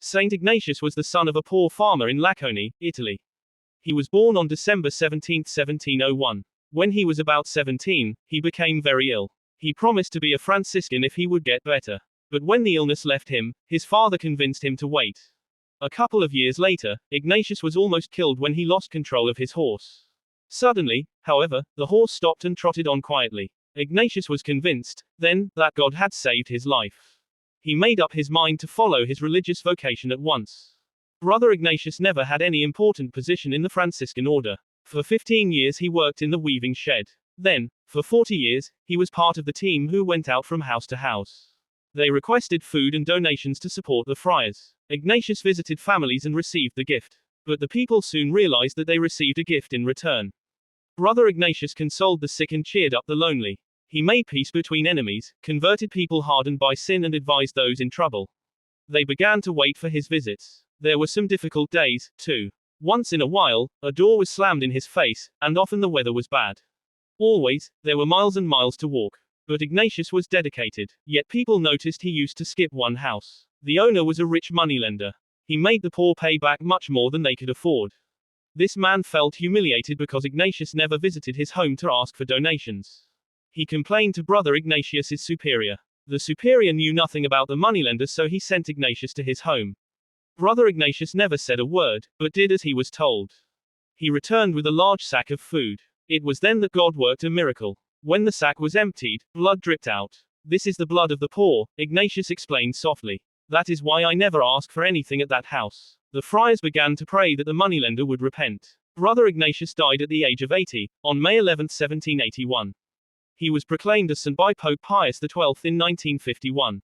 Saint Ignatius was the son of a poor farmer in Laconi, Italy. He was born on December 17, 1701. When he was about 17, he became very ill. He promised to be a Franciscan if he would get better. But when the illness left him, his father convinced him to wait. A couple of years later, Ignatius was almost killed when he lost control of his horse. Suddenly, however, the horse stopped and trotted on quietly. Ignatius was convinced, then, that God had saved his life. He made up his mind to follow his religious vocation at once. Brother Ignatius never had any important position in the Franciscan order. For 15 years he worked in the weaving shed. Then, for 40 years, he was part of the team who went out from house to house. They requested food and donations to support the friars. Ignatius visited families and received the gift. But the people soon realized that they received a gift in return. Brother Ignatius consoled the sick and cheered up the lonely. He made peace between enemies, converted people hardened by sin and advised those in trouble. They began to wait for his visits. There were some difficult days, too. Once in a while, a door was slammed in his face, and often the weather was bad. Always, there were miles and miles to walk. But Ignatius was dedicated. Yet people noticed he used to skip one house. The owner was a rich moneylender. He made the poor pay back much more than they could afford. This man felt humiliated because Ignatius never visited his home to ask for donations. He complained to Brother Ignatius's superior. The superior knew nothing about the moneylender, so he sent Ignatius to his home. Brother Ignatius never said a word, but did as he was told. He returned with a large sack of food. It was then that God worked a miracle. When the sack was emptied, blood dripped out. "This is the blood of the poor," Ignatius explained softly. "That is why I never ask for anything at that house." The friars began to pray that the moneylender would repent. Brother Ignatius died at the age of 80, on May 11, 1781. He was proclaimed a saint by Pope Pius XII in 1951.